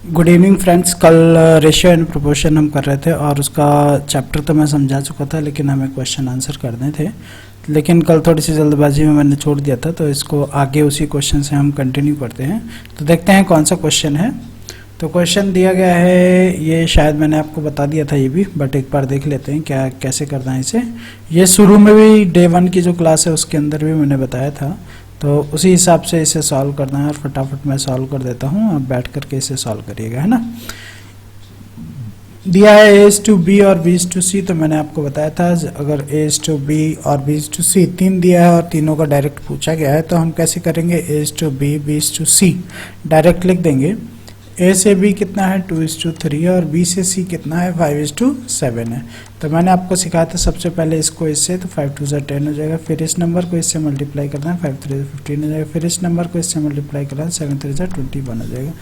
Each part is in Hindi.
Good evening friends. कल रेशियो एंड प्रोपोर्शन हम कर रहे थे और उसका चैप्टर तो मैं समझा चुका था, लेकिन हमें क्वेश्चन आंसर करने थे। लेकिन कल थोड़ी सी जल्दबाजी में मैंने छोड़ दिया था, तो इसको आगे उसी क्वेश्चन से हम कंटिन्यू करते हैं। तो देखते हैं कौन सा क्वेश्चन है। तो क्वेश्चन दिया गया है, ये शायद मैंने आपको बता दिया था ये भी, बट एक बार देख लेते हैं क्या कैसे करना है इसे। ये शुरू में भी डे 1 की जो क्लास है उसके अंदर भी मैंने बताया था, तो उसी हिसाब से इसे सॉल्व करना है। और फटाफट मैं सॉल्व कर देता हूँ, आप बैठ करके इसे सॉल्व करिएगा, है ना। दिया है a to b और b to c, तो मैंने आपको बताया था अगर a to b और b to c तीन दिया है और तीनों का डायरेक्ट पूछा गया है, तो हम कैसे करेंगे। a to b, b to c direct लिख देंगे। a से b कितना है 2:3 और b से c कितना है 5:7 है। तो मैंने आपको सिखाया था सबसे पहले इसको इससे, तो 5 2 10 हो जाएगा। फिर इस नंबर को इससे मल्टीप्लाई करना है, 5 3 15 हो जाएगा। फिर इस नंबर को इससे मल्टीप्लाई करना है, 7 3 21 हो जाएगा।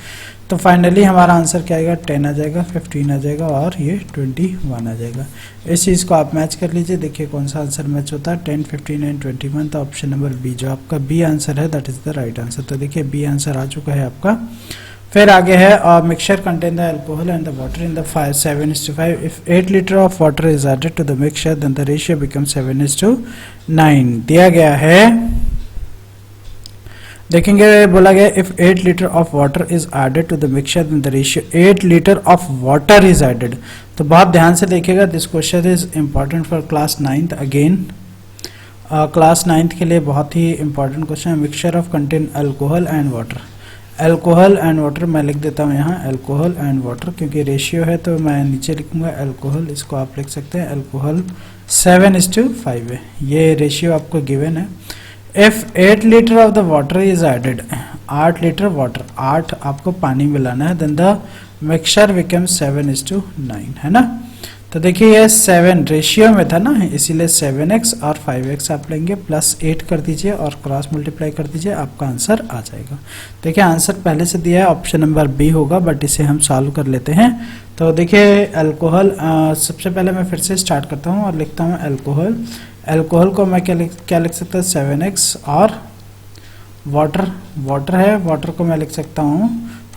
तो फाइनली हमारा आंसर क्या आएगा, 10 आ जाएगा, 15 आ जाएगा और ये 21 आ जाएगा। इस चीज़ को आप मैच कर लीजिए, देखिए कौन सा आंसर मैच होता है, 10 15 एंड 21। तो ऑप्शन नंबर बी जो आपका बी आंसर है that is the right answer. तो देखिए बी आंसर आ चुका है आपका। फिर आगे है mixture contain the alcohol and the water in the 7:5। If 8 litre of water is added to the mixture then the ratio become 7:9 दिया गया है। देखेंगे बोला गया if 8 litre of water is added to the mixture then the ratio 8 litre of water is added. तो बहुत ध्यान से देखिएगा, this question is important for class 9th again. Class 9th के लिए बहुत ही इंपॉर्टेंट क्वेश्चन है। Mixture of contain alcohol and water. Alcohol and water मैं लिख देता हूँ यहाँ अल्कोहल एंड वाटर, क्योंकि रेशियो है तो मैं नीचे लिखूंगा अल्कोहल, इसको आप लिख सकते हैं अल्कोहल 7:5 है, ये रेशियो आपको गिवन है। If 8 litre of the water is added, 8 litre water, 8 आपको पानी मिलाना है, देन द मिक्सचर बिकम 7:9, है ना। तो देखिए ये 7 रेशियो में था ना, इसीलिए 7x और 5x आप लेंगे, प्लस 8 कर दीजिए और क्रॉस मल्टीप्लाई कर दीजिए, आपका आंसर आ जाएगा। देखिए आंसर पहले से दिया है, ऑप्शन नंबर बी होगा, बट इसे हम सॉल्व कर लेते हैं। तो देखिए अल्कोहल, सबसे पहले मैं फिर से स्टार्ट करता हूँ और लिखता हूँ अल्कोहल। अल्कोहल को मैं क्या लिख सकता हूँ 7x, और वाटर है, वाटर को मैं लिख सकता हूँ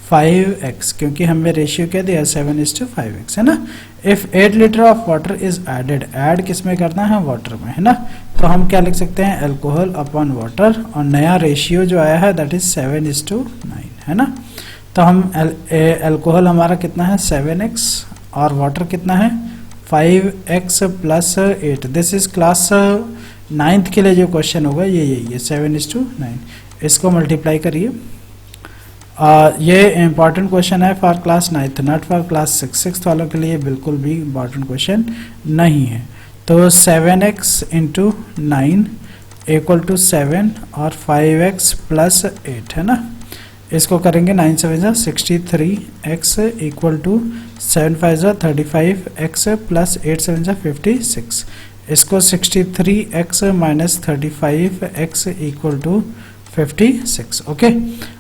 5x, क्योंकि हमें रेशियो क्या दिया 7:5x, है ना। If 8 litre of water is added, add किस में करना है, वाटर में, है ना। तो हम क्या लिख सकते हैं अल्कोहल अपॉन वाटर, और नया रेशियो जो आया है दैट इज 7:9, है ना। तो हम अल्कोहल हमारा कितना है 7x और वाटर कितना है 5x plus 8। This is class 9th के लिए जो क्वेश्चन होगा ये 7:9। इसको मल्टीप्लाई करिए। ये इंपॉर्टेंट क्वेश्चन है for class 9th, not for class 6 वालों के लिए बिल्कुल भी इंपॉर्टेंट क्वेश्चन नहीं है। तो 7x इंटू 9 इक्वल टू 7 और 5x प्लस 8, है ना। इसको करेंगे 9 7 63x equal to 7 5 35x plus 8 7 56। इसको 63x minus 35x equal to 56। Okay,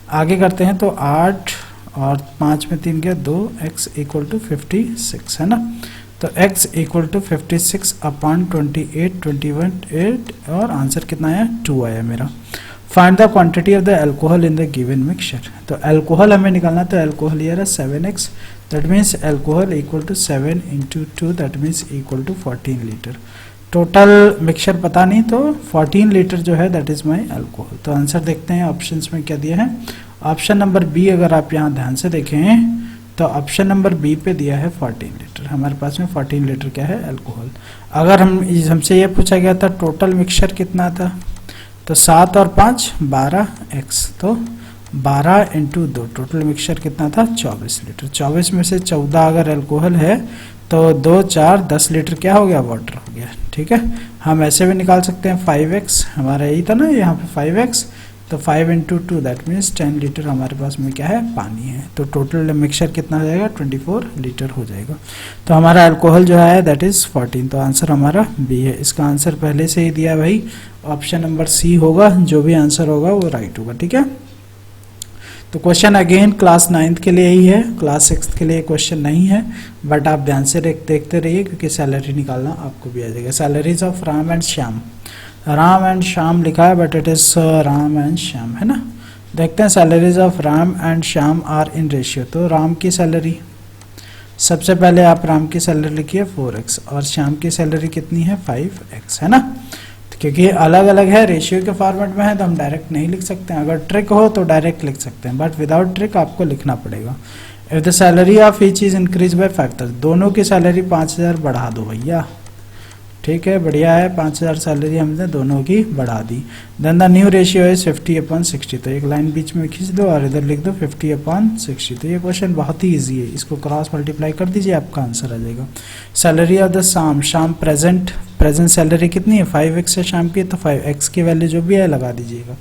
आगे करते हैं। तो 8 और 5 में 3 गया 2, x इक्वल टू 56, है ना। तो x इक्वल टू 56 अपॉन 28 21 8, और आंसर कितना आया 2 आया मेरा। Find the quantity of the alcohol in the given mixture. तो अल्कोहल हमें निकालना, तो अल्कोहल ये रहा 7x, that means alcohol equal to 7 into 2, that means equal to 14 litre. Total mixture पता नहीं, तो 14 लीटर जो है दैट इज माई अल्कोहल। तो आंसर देखते हैं ऑप्शंस में क्या दिया है। ऑप्शन नंबर बी अगर आप यहाँ ध्यान से देखें तो ऑप्शन नंबर बी पे दिया है 14 लीटर। हमारे पास में 14 लीटर क्या है अल्कोहल। अगर हमसे ये पूछा गया था टोटल मिक्सचर कितना था, तो 7 और 5 12x, तो 12 इंटू 2 टोटल मिक्सचर कितना था 24 लीटर। 24 में से 14 अगर अल्कोहल है तो 2 4 10 लीटर क्या हो गया, वाटर हो गया। ठीक है, हम ऐसे भी निकाल सकते हैं 5x, हमारा यही था ना यहाँ पे 5x, तो 5 इंटू 2 दैट मीन्स 10 लीटर हमारे पास में क्या है, पानी है। तो टोटल मिक्सचर कितना हो जाएगा 24 लीटर हो जाएगा। तो हमारा अल्कोहल जो है दैट इज 14, तो आंसर हमारा बी है। इसका आंसर पहले से ही दिया भाई, ऑप्शन नंबर सी होगा, जो भी आंसर होगा वो राइट होगा। ठीक है, तो क्वेश्चन अगेन क्लास 9th के लिए ही है, क्लास 6th के लिए क्वेश्चन नहीं है, बट आप ध्यान से देखते रहिए, क्योंकि सैलरी निकालना आपको भी आ जाएगा। Salaries of Ram and Shyam, Ram and Shyam लिखा है but it is Ram and Shyam, है ना। देखते हैं salaries of Ram and Shyam are in ratio. तो राम की सैलरी, सबसे पहले आप राम की सैलरी लिखिए 4x और श्याम की सैलरी कितनी है 5x, है ना। तो क्योंकि अलग अलग है, रेशियो के फॉर्मेट में है तो हम डायरेक्ट नहीं लिख सकते हैं। अगर ट्रिक हो तो डायरेक्ट लिख सकते हैं, बट विदाउट ट्रिक आपको लिखना पड़ेगा। If the salary of each is increase by 5000, दोनों की सैलरी 5000 बढ़ा दो भैया, ठीक है, बढ़िया है, 5000 सैलरी हमने दोनों की बढ़ा दी। Then the new ratio is 50/60, तो एक लाइन बीच में खींच दो और इधर लिख दो 50/60। तो ये क्वेश्चन बहुत ही इजी है, इसको क्रॉस मल्टीप्लाई कर दीजिए, आपका आंसर आ जाएगा। सैलरी ऑफ द शाम प्रेजेंट सैलरी कितनी है 5x है शाम की, तो 5x की वैल्यू जो भी है लगा दीजिएगा।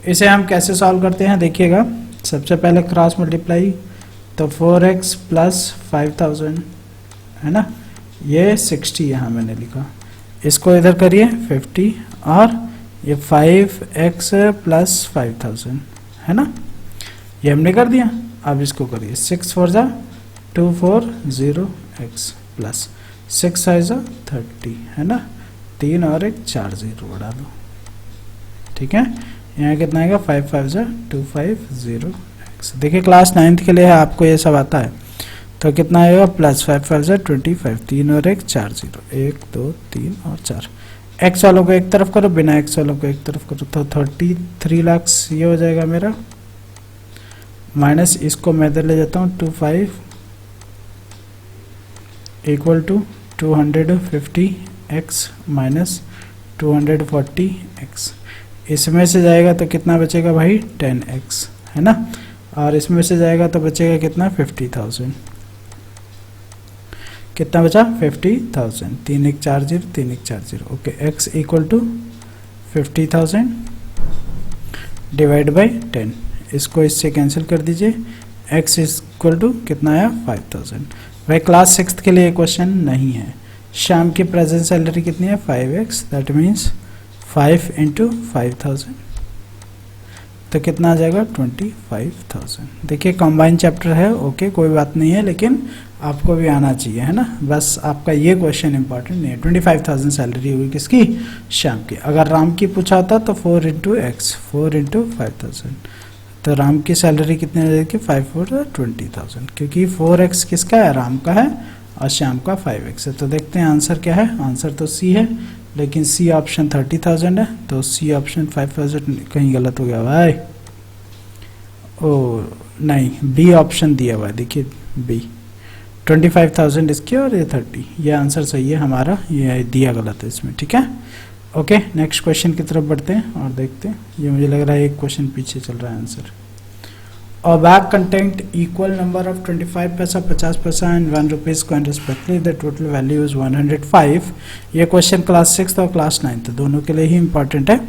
इसे हम कैसे सॉल्व करते हैं देखिएगा। सबसे पहले क्रॉस मल्टीप्लाई, तो 4x प्लस 5000 है ना, ये 60 यहाँ मैंने लिखा, इसको इधर करिए 50 और ये 5x प्लस 5000 है ना, ये हमने कर दिया। अब इसको करिए 6 4 जा 240x प्लस 6 5 जा 30 है ना, 3 और एक 4 0 बढ़ा दो, ठीक है। यहाँ कितना आएगा 5 5 जा 250x। देखिए क्लास 9th के लिए है, आपको ये सब आता है। तो कितना आएगा प्लस 5 5 जा 25, 3 और एक 4 0, 1 2 3 और 4। एक्स वालों को एक तरफ करो, बिना एक्स वालों को एक तरफ करो, तो 33 लाख ये हो जाएगा मेरा, माइनस इसको मैं इधर ले जाता हूँ 25 equal to 250x minus 240x। इसमें से जाएगा तो कितना बचेगा भाई 10x है ना, और इसमें से जाएगा तो बचेगा कितना 50,000। कितना बचा 50,000, 3 1 4 0 3 1 4 0। Okay, x equal to 50,000 divide by 10, इसको इससे कैंसिल कर दीजिए। x इक्वल टू कितना आया 5000। भाई क्लास 6th के लिए क्वेश्चन नहीं है। शाम की प्रेजेंट सैलरी कितनी है 5x, दैट मीन्स 5 इंटू 5000, तो कितना आ जाएगा 25,000। देखिए कंबाइन चैप्टर है, ओके कोई बात नहीं है, लेकिन आपको भी आना चाहिए है ना, बस आपका ये क्वेश्चन इंपॉर्टेंट नहीं है। 25,000 सैलरी हुई किसकी, शाम की। अगर राम की पूछा होता तो 4 इंटू एक्स 4 इंटू 5000, तो राम की सैलरी कितनी आ जाएगी 5 4 20,000, क्योंकि 4x किसका है राम का है और श्याम का 5x है। तो देखते हैं आंसर क्या है, आंसर तो सी है, लेकिन सी ऑप्शन 30,000 है, तो सी ऑप्शन 5000 कहीं गलत हो गया भाई। ओ नहीं, बी ऑप्शन दिया हुआ है, देखिए बी 25,000 इसकी और ये 30, ये आंसर सही है हमारा, ये दिया गलत है इसमें, ठीक है। ओके, नेक्स्ट क्वेश्चन की तरफ बढ़ते हैं और देखते हैं। ये मुझे लग रहा है एक क्वेश्चन पीछे चल रहा है आंसर। और bag content equal number of 25 पैसा 50 पैसा and 1 rupees coin respectively, the total value is 105। ये क्वेश्चन क्लास 6 और क्लास 9 दोनों के लिए ही इंपॉर्टेंट है।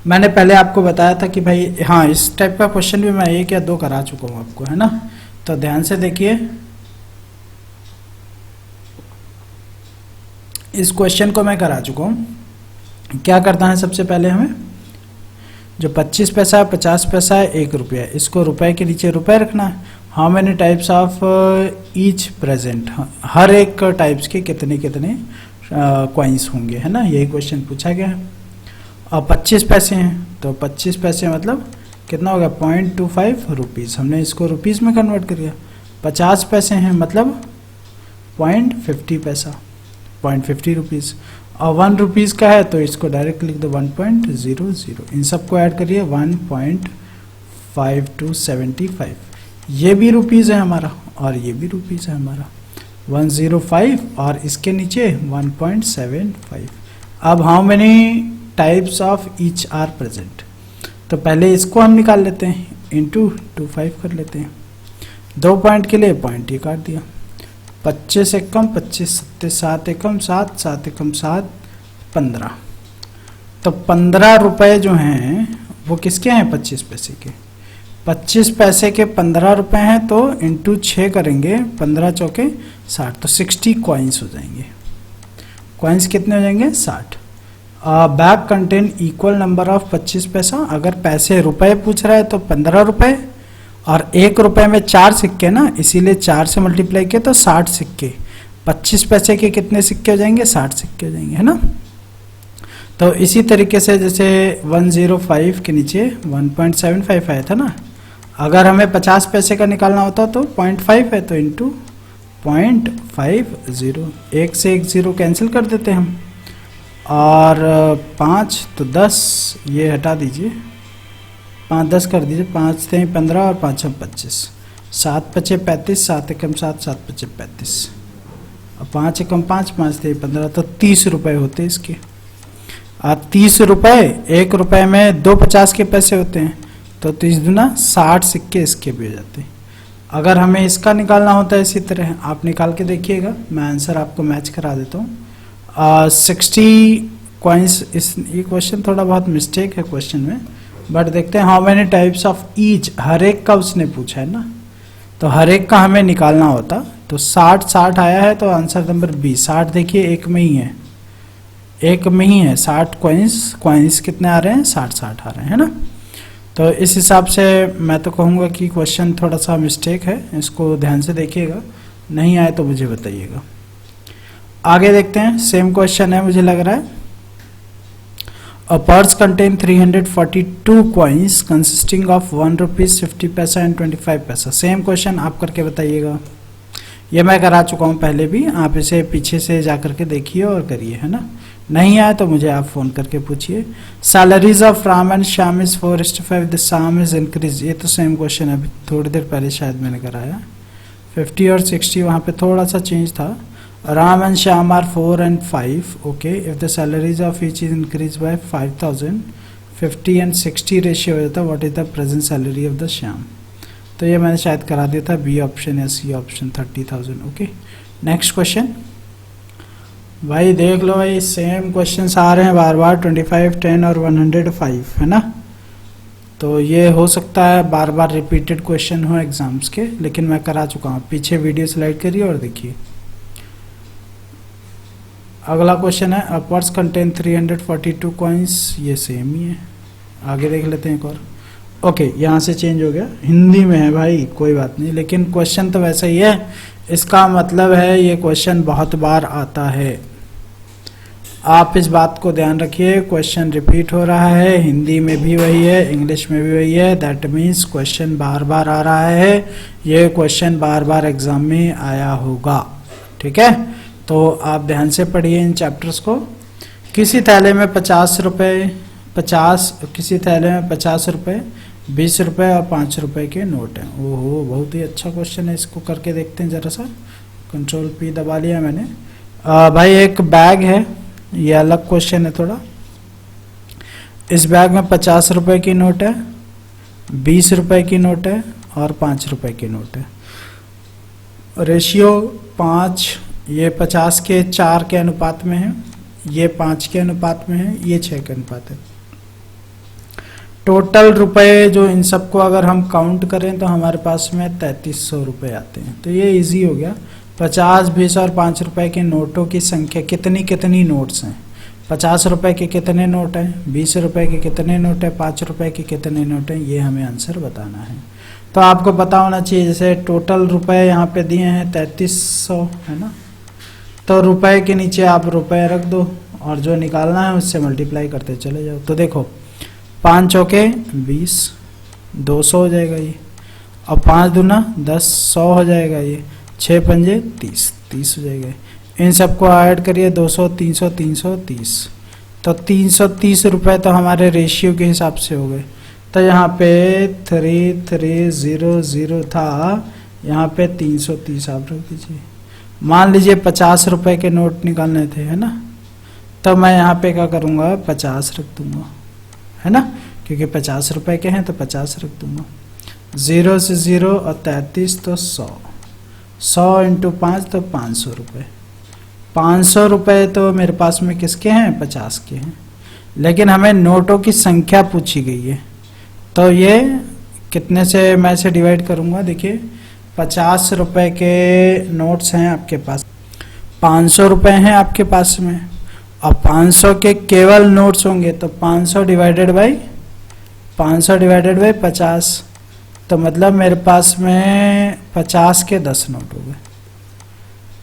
मैंने पहले आपको बताया था कि भाई हाँ, इस टाइप का क्वेश्चन भी मैं 1 या 2 करा चुका हूँ आपको, है ना। तो ध्यान से देखिए, इस क्वेश्चन को मैं करा चुका हूँ। क्या करना है, सबसे पहले हमें जो 25 पैसा है 50 पैसा है 1 रुपया है, इसको रुपए के नीचे रुपए रखना है। How many types of each present, हर एक टाइप्स के कितने कितने कॉइन्स होंगे, है ना, यही क्वेश्चन पूछा गया है। और 25 पैसे हैं, तो 25 पैसे मतलब कितना हो गया 0.25 रुपीज़, हमने इसको रुपीज़ में कन्वर्ट कर दिया। 50 पैसे हैं मतलब 0.50 पैसा, 0.50 रुपीज़। और 1 रुपीज़ का है तो इसको डायरेक्ट लिख दो 1.00, इन सबको ऐड करिए 1.5275। ये भी रुपीज़ है हमारा और ये भी रुपीज़ है हमारा, 105 और इसके नीचे 1.75। अब how many types of each are present, तो पहले इसको हम निकाल लेते हैं, इंटू 25 कर लेते हैं। 2 पॉइंट के लिए पॉइंट ये काट दिया, 25 एकम 25 सत्ते 7 एकम 7 7 एकम 7 15। तो 15 रुपए जो हैं वो किसके हैं 25 पैसे के, 25 पैसे के 15 रुपए हैं, तो इंटू 6 करेंगे, 15 चौके 60, तो 60 कॉइन्स हो जाएंगे। कॉइन्स कितने हो जाएंगे 60। Bag contain equal number of 25 पैसा, अगर पैसे रुपए पूछ रहा है तो 15 रुपए, और 1 रुपए में 4 सिक्के ना, इसीलिए 4 से मल्टीप्लाई किया तो 60 सिक्के। 25 पैसे के कितने सिक्के हो जाएंगे 60 सिक्के हो जाएंगे, है ना। तो इसी तरीके से जैसे 105 के नीचे 1.75 आया था ना, अगर हमें 50 पैसे का निकालना होता तो 0.5 है तो इंटू 0.50, एक से एक जीरो कैंसिल कर देते हम, और 5 तो 10, ये हटा दीजिए, 5 10 कर दीजिए, 5 थे 15 और 5 25, 7 पचे 35, 7 एकम 7, 7 पचे 35, और 5 एकम 5, 5 थे 15, तो 30 रुपए होते इसके। और 30 रुपए, 1 रुपए में 2 50 के पैसे होते हैं, तो 30 दूना 60 सिक्के इसके भी हो जाते हैं। अगर हमें इसका निकालना होता है इसी तरह, आप निकाल के देखिएगा, मैं आंसर आपको मैच करा देता हूँ। 60 कॉइन्स, इस ये क्वेश्चन थोड़ा बहुत मिस्टेक है क्वेश्चन में, बट देखते हैं। How many types of each, हर एक का उसने पूछा है ना, तो हर एक का हमें निकालना होता, तो 60 आया है, तो आंसर नंबर बी 60। देखिए एक में ही है, एक में ही है 60 कॉइन्स कितने आ रहे हैं, 60 आ रहे हैं, है ना। तो इस हिसाब से मैं तो कहूँगा कि क्वेश्चन थोड़ा सा मिस्टेक है, इसको ध्यान से देखिएगा, नहीं आए तो मुझे बताइएगा। आगे देखते हैं, सेम क्वेश्चन है मुझे लग रहा है। A purse contain 342 coins consisting of 1 rupees 50 पैसा एंड 25 पैसा। सेम क्वेश्चन आप करके बताइएगा, ये मैं करा चुका हूँ पहले भी, आप इसे पीछे से जा करके देखिए और करिए, है ना। नहीं आए तो मुझे आप फोन करके पूछिए। Salaries of Ram and Shyam is 4:5, the शाम इज इंक्रीज, ये तो सेम क्वेश्चन है, अभी थोड़ी देर पहले शायद मैंने कराया। 50 और 60 वहाँ पे थोड़ा सा चेंज था। Ram and Shyam are 4 and 5. Okay, if the salaries of each is increased by 5,000, 50 and 60 ratio हो जाता, what is the present salary of the Shyam? तो ये मैंने शायद करा दिया था, बी ऑप्शन या C option 30,000। Okay, next question. भाई देख लो भाई, सेम क्वेश्चंस आ रहे हैं बार बार, 25, 10 और 105, है ना। तो ये हो सकता है बार बार रिपीटेड क्वेश्चन हो एग्जाम्स के, लेकिन मैं करा चुका हूँ, पीछे वीडियो स्लाइड करिए और देखिए। अगला क्वेश्चन है, अ पर्स कंटेन 342 कॉइन्स, ये सेम ही है। आगे देख लेते हैं एक और। ओके, यहाँ से चेंज हो गया, हिंदी में है भाई, कोई बात नहीं, लेकिन क्वेश्चन तो वैसा ही है। इसका मतलब है ये क्वेश्चन बहुत बार आता है, आप इस बात को ध्यान रखिए। क्वेश्चन रिपीट हो रहा है, हिंदी में भी वही है, इंग्लिश में भी वही है, दैट मीन्स क्वेश्चन बार बार आ रहा है, ये क्वेश्चन बार बार एग्जाम में आया होगा, ठीक है। तो आप ध्यान से पढ़िए इन चैप्टर्स को। किसी थैले में 50 रुपये, किसी थैले में 50 रुपये, 20 रुपये और 5 रुपये के नोट हैं। ओहो, बहुत ही अच्छा क्वेश्चन है, इसको करके देखते हैं जरा सा। कंट्रोल पी दबा लिया मैंने। भाई एक बैग है, ये अलग क्वेश्चन है थोड़ा। इस बैग में 50 रुपये की नोट है, 20 रुपये की नोट है और 5 रुपये की नोट है। रेशियो 5, ये 50 के 4 के अनुपात में है, ये 5 के अनुपात में है, ये 6 के अनुपात है। टोटल रुपए जो इन सबको अगर हम काउंट करें तो हमारे पास में 3300 रुपये आते हैं। तो ये इजी हो गया। 50, 20 और 5 रुपए के नोटों की संख्या कितनी नोट्स हैं, 50 रुपए के कितने नोट हैं, 20 रुपए के कितने नोट हैं, 5 रुपए के कितने नोट हैं, ये हमें आंसर बताना है। तो आपको पता होना चाहिए, जैसे टोटल रुपए यहाँ पे दिए हैं 3300, है ना। तो रुपए के नीचे आप रुपए रख दो और जो निकालना है उससे मल्टीप्लाई करते चले जाओ। तो देखो 5 चौके 20, 200 हो जाएगा ये, और 5 दूना 10, 100 हो जाएगा ये, 6 पंजे 30, 30 हो जाएगा। इन सबको ऐड करिए, 200, 300, 330, तो 330 रुपये तो हमारे रेशियो के हिसाब से हो गए। तो यहाँ पे 3300 था, यहाँ पे 330 आप रख दीजिए। मान लीजिए 50 रुपए के नोट निकालने थे, है ना, तो मैं यहाँ पे क्या करूँगा, 50 रख दूंगा, है ना, क्योंकि 50 रुपए के हैं तो 50 रख दूंगा। 0 से 0 और 33 तो 100, 100 इंटू 5 तो 500 रुपये। 500 रुपये तो मेरे पास में किसके हैं, 50 के हैं, लेकिन हमें नोटों की संख्या पूछी गई है। तो ये कितने से मैं इसे डिवाइड करूँगा, देखिए 50 रुपए के नोट्स हैं आपके पास, 500 रुपये हैं आपके पास में, और 500 के केवल नोट्स होंगे, तो 500 डिवाइडेड बाई 50, तो मतलब मेरे पास में 50 के 10 नोट हो गए।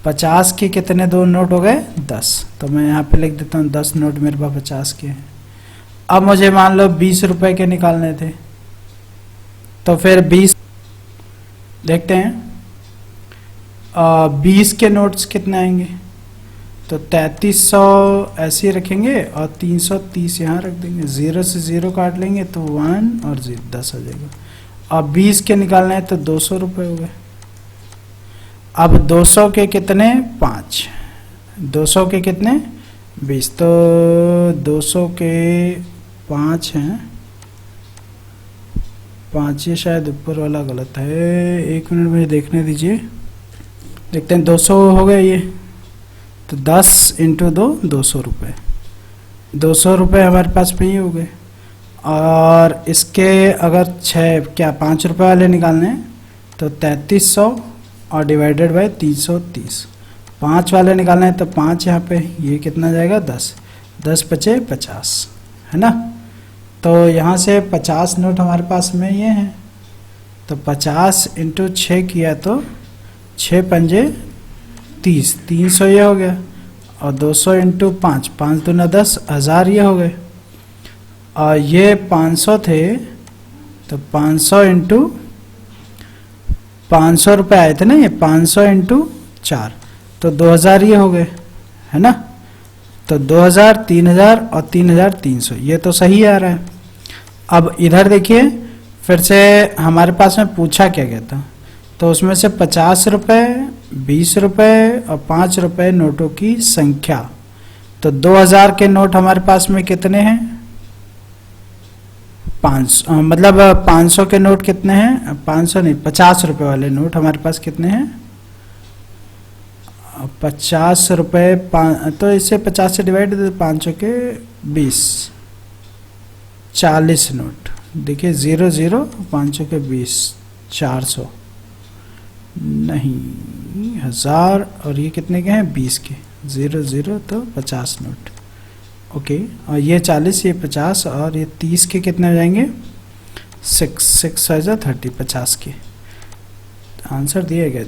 50 के कितने दो नोट हो गए 10, तो मैं यहाँ पे लिख देता हूँ 10 नोट मेरे पास 50 के हैं। अब मुझे मान लो 20 रुपए के निकालने थे, तो फिर 20 देखते हैं 20 के नोट्स कितने आएंगे, तो 3300 ऐसे ही रखेंगे और 330 यहाँ रख देंगे, 0 से 0 काट लेंगे तो 1 और 0 10 आ जाएगा। अब 20 के निकालना है तो 200 रुपये हो गए। अब 200 के कितने 5, 200 के कितने 20, तो 200 के 5 हैं, 5 ये शायद ऊपर वाला गलत है, 1 मिनट मुझे देखने दीजिए, देखते हैं 200 हो गया ये, तो 10 इंटू 2 200 रुपये, 200 रुपये हमारे पास में ही हो गए। और इसके अगर 5 रुपये वाले निकालने हैं तो 3300 और डिवाइडेड बाय 330, 5 वाले निकालने हैं तो 5 यहाँ पे, ये कितना जाएगा 10, 10 पचे 50 है ना। तो यहाँ से 50 नोट हमारे पास में ये हैं, तो 50 इंटू 6 किया तो 6 पंजे 30, 300 ये हो गया, और 200 इंटू 5, 5 दूना 10, 1000 ये हो गए। और ये 500 थे तो 500 इंटू 500 रुपये आए थे ना, ये 500 इंटू 4 तो 2000 ये हो गए है ना। तो 2000, 3000 और 3300, ये तो सही आ रहा है। अब इधर देखिए फिर से हमारे पास में पूछा क्या गया था, तो उसमें से 50 रुपये, 20 रुपये और 5 रुपये नोटों की संख्या, तो 2000 के नोट हमारे पास में कितने हैं 500, मतलब 500 के नोट कितने हैं, 500 नहीं 50 रुपये वाले नोट हमारे पास कितने हैं 50 रुपये, तो इसे 50 से डिवाइड 500 के 20, 40 नोट, देखिए 0 0 500 के 20, 400 नहीं 1000, और ये कितने के हैं 20 के, 0 0 तो 50 नोट ओके। और ये 40, ये 50 और ये 30 के कितने हो जाएंगे 6 6 30, 50 के। आंसर दिया गया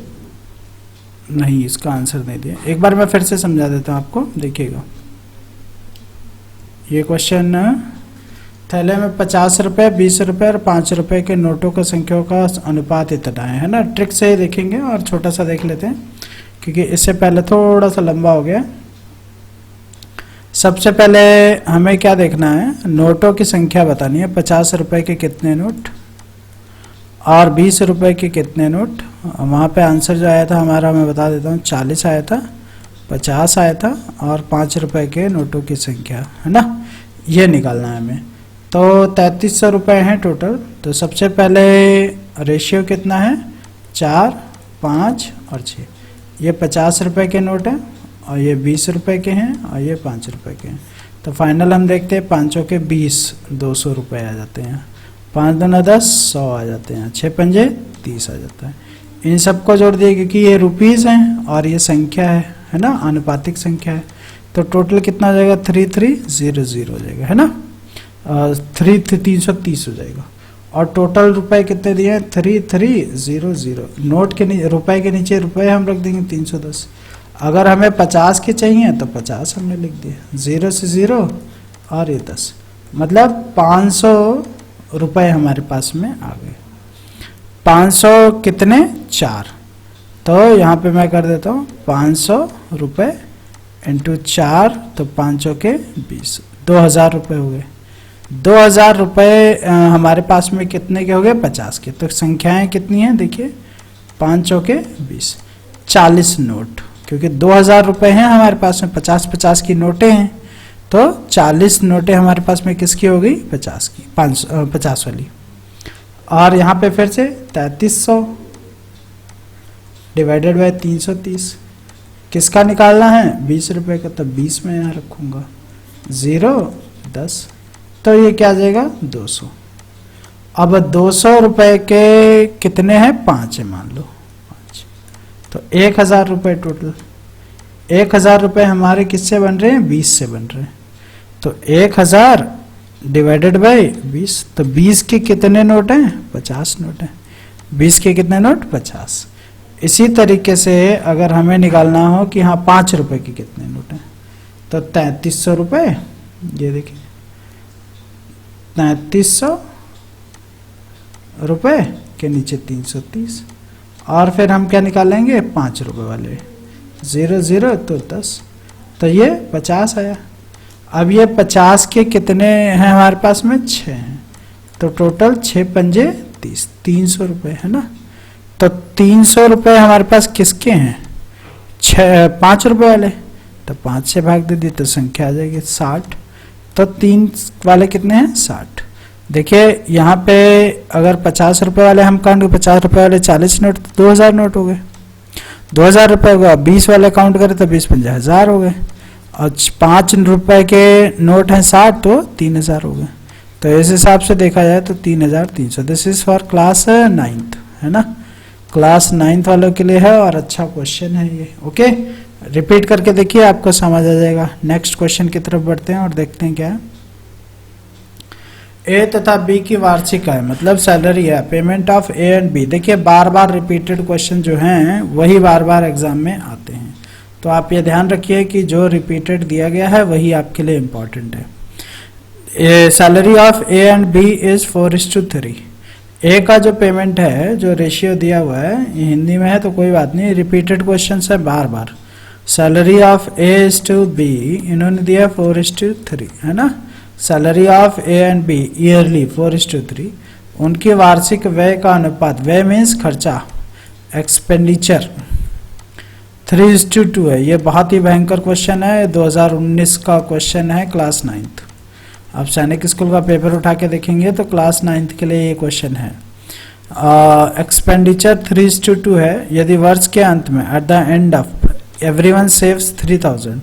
नहीं, इसका आंसर नहीं दिया। एक बार मैं फिर से समझा देता हूँ आपको, देखिएगा ये क्वेश्चन, थैले में 50 रुपये, 20 रुपये और 5 रुपये के नोटों का संख्याओं का अनुपात इतना है ना। ट्रिक से ही देखेंगे और छोटा सा देख लेते हैं क्योंकि इससे पहले थोड़ा सा लंबा हो गया। सबसे पहले हमें क्या देखना है, नोटों की संख्या बतानी है। 50 रुपये के कितने नोट और 20 रुपये के कितने नोट। वहाँ पे आंसर जो आया था हमारा, मैं बता देता हूँ, 40 आया था, 50 आया था और 5 रुपये के नोटों की संख्या है ना, ये निकालना है हमें। तो 3300 रुपये हैं टोटल। तो सबसे पहले रेशियो कितना है 4, 5 और 6। ये 50 रुपये के नोट हैं और ये 20 रुपये के हैं और ये 5 रुपये के हैं। तो फाइनल हम देखते हैं 5 के 20, 200 रुपये आ जाते हैं, 5 दूना 10, 100 आ जाते हैं, 6 पंजे 30 आ जाता है। इन सबको जोड़ दिए क्योंकि ये रुपीज़ हैं और ये संख्या है ना, आनुपातिक संख्या है। तो टोटल कितना हो जाएगा 3300 हो जाएगा है ना, 330 हो जाएगा। और टोटल रुपए कितने दिए हैं 3300। नोट के रुपए के नीचे रुपए हम रख देंगे 310। अगर हमें 50 के चाहिए तो 50 हमने लिख दिया, 0 से 0 और ये 10, मतलब 500 रुपए हमारे पास में आ गए। 500 कितने 4, तो यहाँ पे मैं कर देता हूँ 500 रुपये इंटू 4, तो 500 के 20, 2000 रुपये हो गए। 2000 रुपये हमारे पास में कितने के हो गए 50 के। तो संख्याएं कितनी हैं देखिए, 500 के 20, 40 नोट, क्योंकि 2000 रुपये हैं हमारे पास में, 50 की नोटें हैं, तो 40 नोटें हमारे पास में किसकी हो गई 50 की, 50 वाली। और यहाँ पे फिर से 3300 डिवाइडेड बाय 330, किसका निकालना है 20 रुपये का, तो 20 में यहाँ रखूँगा, 0 10, तो ये क्या आ जाएगा 200। अब 200 रुपये के कितने हैं 5 है, मान लो 5, तो 1000 रुपये टोटल। 1000 रुपये हमारे किससे बन रहे हैं 20 से बन रहे हैं। तो 1000 डिवाइडेड बाय 20, तो 20 के कितने नोट हैं 50 नोट हैं। 20 के कितने नोट 50, इसी तरीके से अगर हमें निकालना हो कि हाँ 5 रुपए के कितने नोट हैं, तो 3300 रुपये, ये देखिए 3300 रुपये के नीचे 330, और फिर हम क्या निकालेंगे 5 रुपए वाले, 0 0 तो 10, तो ये 50 आया। अब ये 50 के कितने हैं हमारे पास में, 6 हैं, तो टोटल 6 पंजे 30, 300 रुपये है ना। तो 300 रुपये हमारे पास किसके हैं, 5 रुपये वाले, तो 5 से भाग दे दी तो संख्या आ जाएगी 60, तो 3 वाले कितने हैं 60। देखिए यहाँ पे अगर 50 रुपये वाले हम काउंट, 50 रुपये वाले 40 नोट, 2000 नोट हो गए, 2000 रुपये हो गया। 20 वाले काउंट करें तो 20 पंजा 1000 हो गए, और 5 रुपए के नोट हैं 60, तो 3000 हो गए। तो इस हिसाब से देखा जाए तो 3300। This is for class 9th है ना, क्लास 9th वालों के लिए है, और अच्छा क्वेश्चन है ये। ओके, रिपीट करके देखिए, आपको समझ आ जाएगा। नेक्स्ट क्वेश्चन की तरफ बढ़ते हैं और देखते हैं क्या है। ए तथा बी की वार्षिक आय मतलब सैलरी है, payment of A and B. देखिए बार बार रिपीटेड क्वेश्चन जो हैं वही बार बार एग्जाम में आते हैं, तो आप ये ध्यान रखिए कि जो रिपीटेड दिया गया है वही आपके लिए इम्पोर्टेंट है। Salary of A and B is 4:3। A का जो पेमेंट है, जो रेशियो दिया हुआ है, ये हिंदी में है तो कोई बात नहीं, रिपीटेड क्वेश्चन है बार बार। Salary of A is to B, इन्होंने दिया 4:3 है ना। Salary of A and B yearly 4:3। उनकी वार्षिक व्यय का अनुपात, व्यय मीन्स खर्चा, एक्सपेंडिचर 3:2 है। ये बहुत ही भयंकर क्वेश्चन है, 2019 का क्वेश्चन है, क्लास 9th। आप सैनिक स्कूल का पेपर उठा के देखेंगे तो क्लास 9th के लिए ये क्वेश्चन है। एक्सपेंडिचर 3:2 है। यदि वर्ष के अंत में at the end of everyone saves 3000,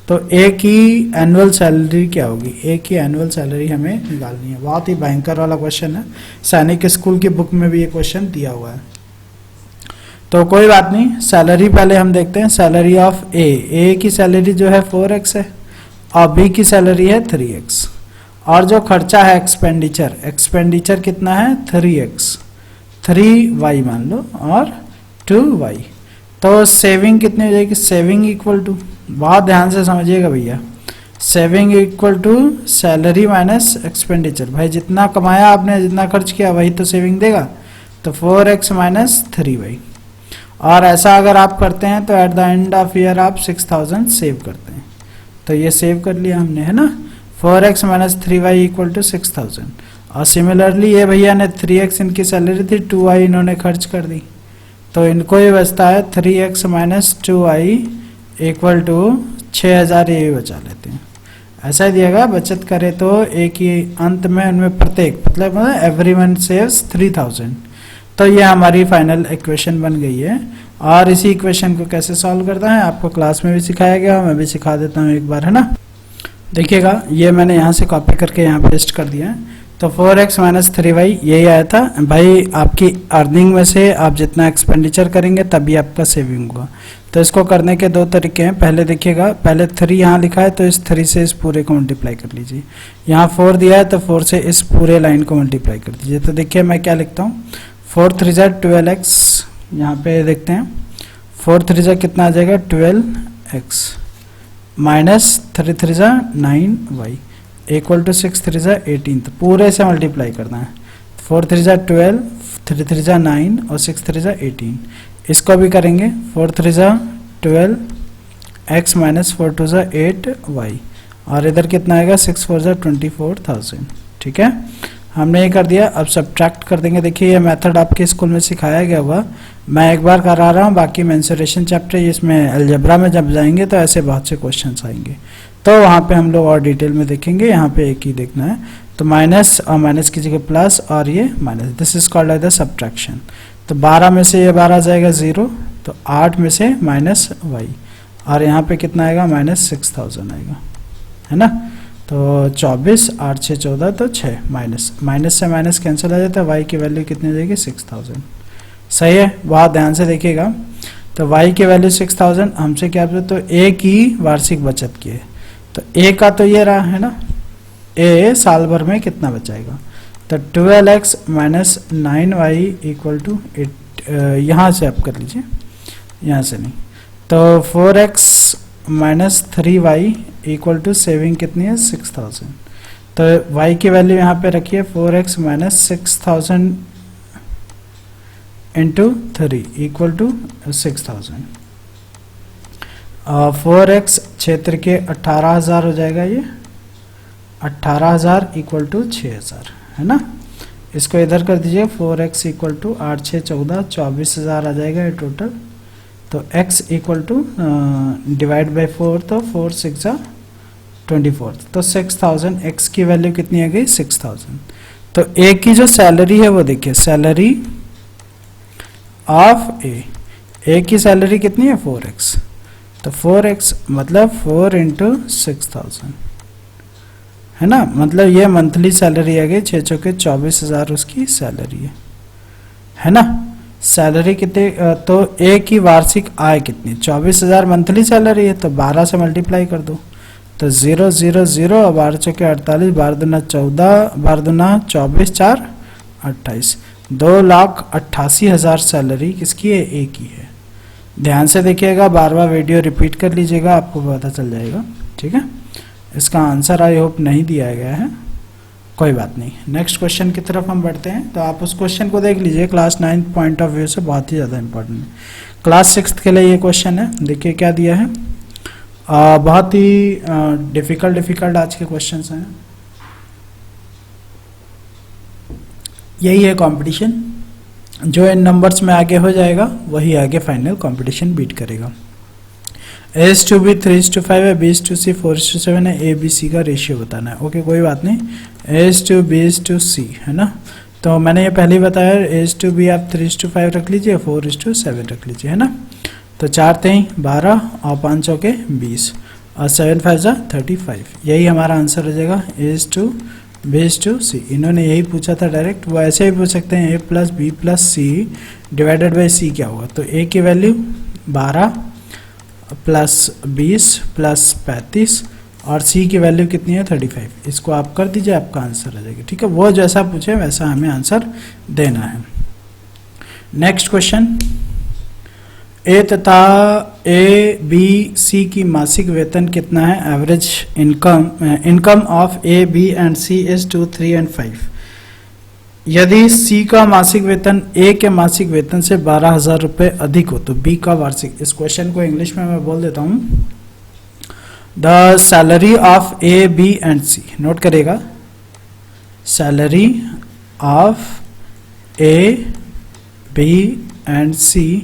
तो ए की एनुअल सैलरी क्या होगी, ए की एनुअल सैलरी हमें निकालनी है। बहुत ही भयंकर वाला क्वेश्चन है, सैनिक स्कूल की बुक में भी ये क्वेश्चन दिया हुआ है, तो कोई बात नहीं। सैलरी पहले हम देखते हैं। सैलरी ऑफ ए की सैलरी जो है 4x है, और बी की सैलरी है 3x, और जो खर्चा है एक्सपेंडिचर, एक्सपेंडिचर कितना है 3x, 3y मान लो, और 2y। तो सेविंग कितनी हो जाएगी, सेविंग इक्वल टू, बहुत ध्यान से समझिएगा भैया, saving equal to salary minus expenditure. भाई जितना कमाया आपने, जितना खर्च किया वही तो सेविंग देगा, तो 4x माइनस 3y। और ऐसा अगर आप करते हैं तो at the end of year आप 6000 सेव करते हैं, तो ये सेव कर लिया हमने है ना। 4x minus 3y equal to 6000। और सिमिलरली ये भैया ने 3x इनकी सैलरी थी, 2y इन्होंने खर्च कर दी, तो इनको ये बचता है 3x minus 2y equal to 6000, ये भी बचा लेते हैं। ऐसा ही दिएगा, बचत करे तो एक ही अंत में उनमें प्रत्येक मतलब एवरीवन सेव्स 3000। तो ये हमारी फाइनल इक्वेशन बन गई है। और इसी इक्वेशन को कैसे सॉल्व करता है आपको क्लास में भी सिखाया गया, मैं भी सिखा देता हूँ एक बार है ना। देखिएगा, ये मैंने यहाँ से कॉपी करके यहाँ पेस्ट कर दिया है। तो 4x माइनस 3y यही आया था भाई। आपकी अर्निंग में से आप जितना एक्सपेंडिचर करेंगे तभी आपका सेविंग होगा। तो इसको करने के 2 तरीके हैं। पहले देखिएगा, पहले 3 यहाँ लिखा है तो इस 3 से इस पूरे को मल्टीप्लाई कर लीजिए। यहाँ 4 दिया है तो 4 से इस पूरे लाइन को मल्टीप्लाई कर दीजिए। तो देखिए मैं क्या लिखता हूँ, 4 3 12x, यहाँ पे देखते हैं 4 3 कितना आ जाएगा 12x minus 3 3 9y equal to 6 3 18। तो पूरे से मल्टीप्लाई करना है। 4 3 12, 3 3 9 और 6 3 18। इसको भी करेंगे 4 3 12 x माइनस 4 2 8y, और इधर कितना आएगा 6 4 24,000। ठीक है, हमने ये कर दिया। अब सब्ट्रैक्ट कर देंगे। देखिए ये मेथड आपके स्कूल में सिखाया गया होगा, मैं एक बार करा रहा हूँ। बाकी मेंसुरेशन चैप्टर, इसमें अलजेब्रा में जब जाएंगे तो ऐसे बहुत से क्वेश्चंस आएंगे, तो वहाँ पे हम लोग और डिटेल में देखेंगे। यहाँ पे एक ही देखना है, तो माइनस और माइनस की जगह प्लस और ये minus, this is called as the subtraction. तो 12 में से ये 12 जाएगा 0, तो 8 में से माइनस y, और यहाँ पे कितना आएगा माइनस 6000 आएगा है ना। तो 24, 8 6 14, तो 6 माइनस, माइनस से माइनस कैंसिल हो जाता है। y की वैल्यू कितनी हो जाएगी 6000। सही है, बहुत ध्यान से देखिएगा। तो y की वैल्यू 6000 हमसे क्या पूछा, तो a की वार्षिक बचत की है। तो a का तो ये रहा है ना, a साल भर में कितना बचाएगा, तो 12x minus 9y equal to 8। यहाँ से आप कर लीजिए यहाँ से नहीं। तो 4x minus 3y equal to saving कितनी है 6000। तो y की वैल्यू यहाँ पे रखिए 4x minus 6000 into 3 equal to 6000। 4x क्षेत्र के 18000 हो जाएगा, ये 18000 इक्वल टू 6000 है ना। इसको इधर कर दीजिए 4x इक्वल टू 8 6 14 24000 आ जाएगा ये टोटल। तो x equal to divide by 4, तो 4 6 24, तो 6000। x की वैल्यू कितनी आ गई 6000। तो a की जो सैलरी है वो देखिए, सैलरी ऑफ a की सैलरी कितनी है 4x। तो 4x मतलब 4 इंटू 6000 है ना, मतलब ये मंथली सैलरी आ गई 6 चौके 24000 उसकी सैलरी है ना। सैलरी कितने, तो ए की वार्षिक आय कितनी 24000 मंथली सैलरी है, तो 12 से मल्टीप्लाई कर दो। तो 0 0 0 और 12 चौके 48, 12 दूना 14, 12 दूना 24, 4 28, 2,88,000 सैलरी किसकी है ए की है। ध्यान से देखिएगा, बार बार वीडियो रिपीट कर लीजिएगा, आपको पता चल जाएगा। ठीक है, इसका आंसर आई होप नहीं दिया गया है, कोई बात नहीं। नेक्स्ट क्वेश्चन की तरफ हम बढ़ते हैं। तो आप उस क्वेश्चन को देख लीजिए, क्लास 9 पॉइंट ऑफ व्यू से बहुत ही ज़्यादा इंपॉर्टेंट है। क्लास 6 के लिए ये क्वेश्चन है, देखिए क्या दिया है। बहुत ही डिफिकल्ट आज के क्वेश्चन हैं। यही है कंपटीशन, जो इन नंबर्स में आगे हो जाएगा वही आगे फाइनल कंपटीशन बीट करेगा। A/B 3:5 है, B/C 4:7 है, ABC का रेशियो बताना है। ओके, कोई बात नहीं, A/B/C है ना। तो मैंने ये पहले ही बताया, A/B आप 3:5 रख लीजिए, 4:7 रख लीजिए है ना। तो 4 3 12 और 5 चौके 20 और 7 5 35, यही हमारा आंसर हो जाएगा A/B/C। इन्होंने यही पूछा था डायरेक्ट, वो ऐसे ही पूछ सकते हैं A + B + C divided by C क्या होगा। तो A की वैल्यू 12 + 20 + 35 और C की वैल्यू कितनी है 35। इसको आप कर दीजिए, आपका आंसर आ जाएगा। ठीक है, वो जैसा पूछे वैसा हमें आंसर देना है। नेक्स्ट क्वेश्चन, A तथा ABC की मासिक वेतन कितना है। Average income of A, B and C is 2 3 and 5। यदि C का मासिक वेतन A के मासिक वेतन से 12,000 रुपये अधिक हो तो B का वार्षिक। इस क्वेश्चन को इंग्लिश में मैं बोल देता हूँ। The salary of A, B and C, note करेगा, salary of A, B and C,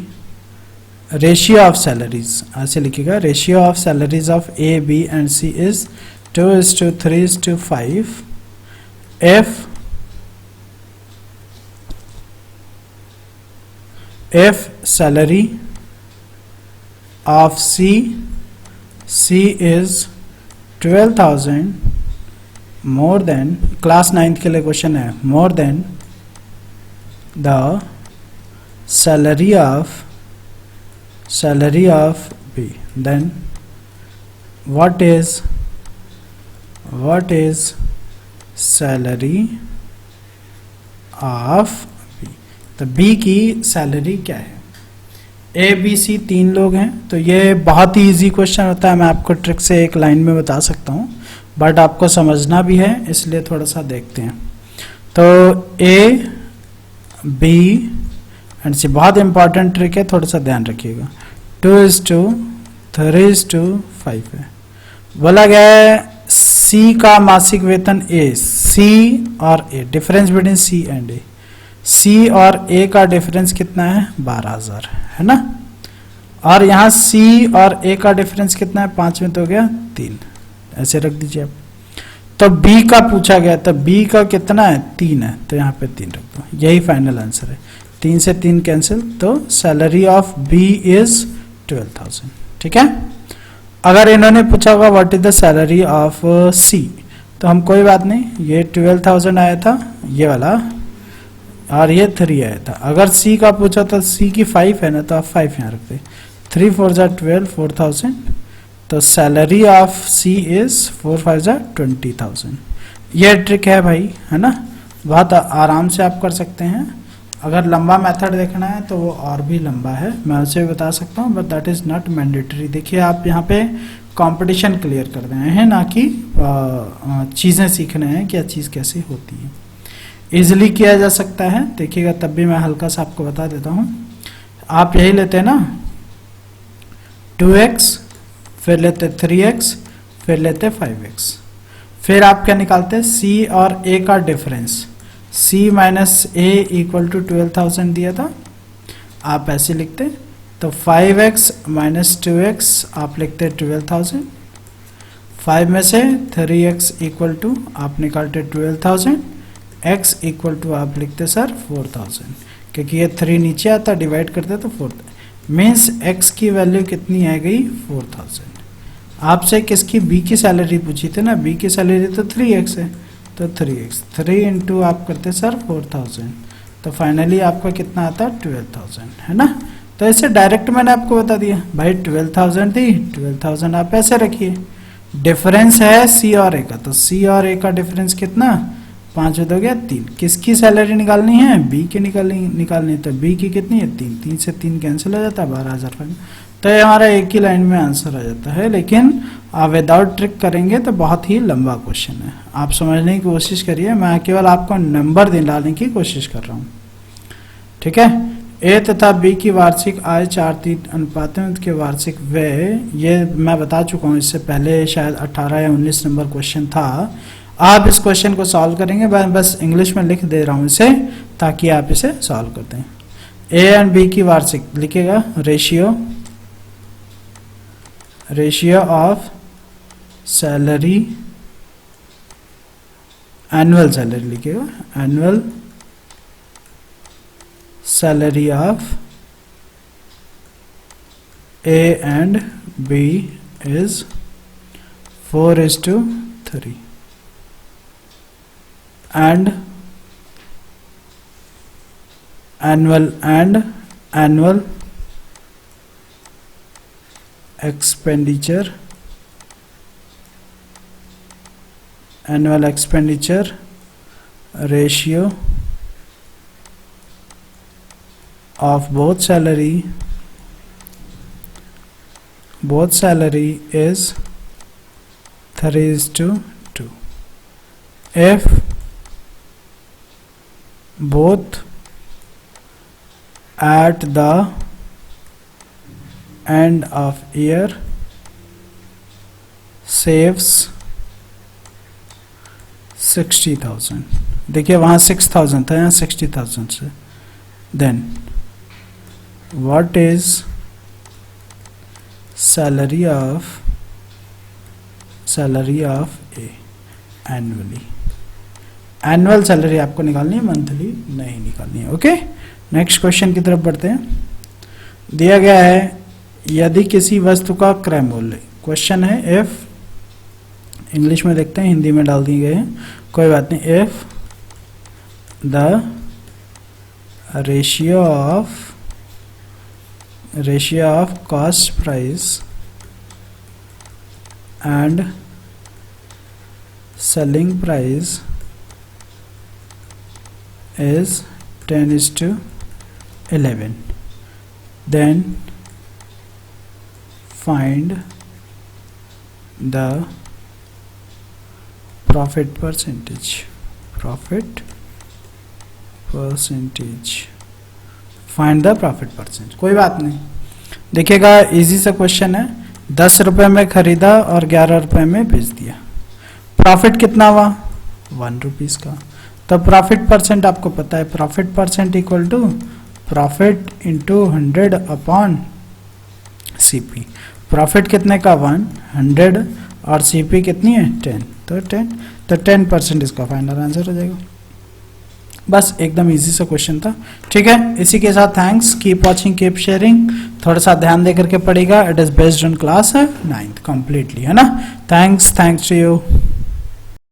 ratio of salaries ऐसे लिखिएगा, ratio of salaries of A, B and C is 2:3:5। if salary of C is 12,000 more than, class 9 के लिए क्वेश्चन है, more than the salary of B, then what is salary of B। तो B की सैलरी क्या है। A, B, C 3 लोग हैं, तो ये बहुत ही इजी क्वेश्चन होता है। मैं आपको ट्रिक से एक लाइन में बता सकता हूँ, बट आपको समझना भी है, इसलिए थोड़ा सा देखते हैं। तो A, B एंड C बहुत इंपॉर्टेंट ट्रिक है, थोड़ा सा ध्यान रखिएगा। 2:3:5 है। बोला गया है C का मासिक वेतन A, C और A, difference between C and A, C और A का डिफरेंस कितना है 12,000 है ना। और यहाँ C और A का डिफरेंस कितना है 5 में तो हो गया 3, ऐसे रख दीजिए आप। तो B का पूछा गया, तो B का कितना है 3 है, तो यहाँ पे 3 रख दो, यही फाइनल आंसर है। 3 से 3 कैंसिल, तो सैलरी ऑफ B इज 12,000। ठीक है, अगर इन्होंने पूछा होगा what is the salary of C, तो हम कोई बात नहीं, ये 12,000 आया था ये वाला, और ये 3 आया था। अगर C का पूछा तो C की 5 है ना, तो आप 5 यहाँ रखते, 3 4 12 4,000। तो सैलरी ऑफ C इज 4 5 20,000। ये ट्रिक है भाई, है ना, बहुत आराम से आप कर सकते हैं। अगर लंबा मेथड देखना है तो वो और भी लंबा है, मैं उसे बता सकता हूँ, but that is not mandatory. देखिए आप यहाँ पे कंपटीशन क्लियर कर रहे हैं, ना कि चीज़ें सीखने हैं क्या चीज़ कैसे होती है। इजिली किया जा सकता है, देखिएगा तब भी मैं हल्का सा आपको बता देता हूँ। आप यही लेते हैं ना 2x, फिर लेते 3x, फिर लेते 5x, फिर आप क्या निकालते हैं c और a का difference. c minus a equal to 12,000 दिया था, आप ऐसे लिखते, तो 5x माइनस 2x आप लिखते 12,000, 5 में से 3x इक्वल टू आप निकालते 12,000, x इक्वल टू आप लिखते सर 4,000, क्योंकि ये 3 नीचे आता डिवाइड करते तो 4 मीन्स x की वैल्यू कितनी आ गई 4,000। आपसे किसकी b की सैलरी पूछी थी ना, b की सैलरी तो 3x है, तो 3x 3 इंटू आप करते सर 4,000, तो फाइनली आपका कितना आता 12,000 है ना। तो ऐसे डायरेक्ट मैंने आपको बता दिया भाई 12,000 थी, 12,000 आप ऐसे रखिए। डिफरेंस है c और a का, तो c और a का डिफरेंस कितना 5 हो गया 3। किसकी सैलरी निकालनी है b की निकालनी, तो b की कितनी है 3, 3 से 3 कैंसिल हो जाता है 12,000। तो ये हमारा एक ही लाइन में आंसर आ जाता है, लेकिन आप विदाउट ट्रिक करेंगे तो बहुत ही लंबा क्वेश्चन है। आप समझने की कोशिश करिए, मैं केवल आपको नंबर दिलाने की कोशिश कर रहा हूँ, ठीक है। ए तथा बी की वार्षिक आय 4:3 अनुपात में उनके वार्षिक व्यय, ये मैं बता चुका हूँ इससे पहले, शायद 18 या 19 नंबर क्वेश्चन था। आप इस क्वेश्चन को सॉल्व करेंगे, मैं बस इंग्लिश में लिख दे रहा हूँ इसे ताकि आप इसे सॉल्व कर दें। ए एंड बी की वार्षिक लिखिएगा, ratio of salary, annual salary लिखिएगा, annual salary of A and B is 4:3 and annual expenditure ratio of both salary is 3:2 if both at the end of year saves 60,000। देखिए वहाँ 6,000 था, यहाँ 60,000 से, then what is salary of A annually। Annual salary आपको निकालनी है, मंथली नहीं निकालनी है। ओके, नेक्स्ट क्वेश्चन की तरफ बढ़ते हैं। दिया गया है यदि किसी वस्तु का क्रय मूल्य, क्वेश्चन है इफ, इंग्लिश में देखते हैं, हिंदी में डाल दिए गए हैं, कोई बात नहीं। If the ratio of cost price and selling price is 10:11, then find the profit percentage। Find the profit percentage. कोई बात नहीं, देखिएगा इजी सा क्वेश्चन है, 10 रुपए में खरीदा और 11 रुपए में बेच दिया, प्रॉफिट कितना हुआ 1 रुपीज का। तो प्रॉफिट परसेंट आपको पता है, profit percent equal to profit into 100 upon CP. Profit कितने का 100 और सीपी कितनी है 10, तो 10% इसका फाइनल आंसर हो जाएगा। बस एकदम इजी सा क्वेश्चन था, ठीक है। इसी के साथ thanks, keep watching, keep sharing, थोड़ा सा ध्यान दे करके पढ़ेगा। It is based on class 9th completely, है ना। Thanks to you.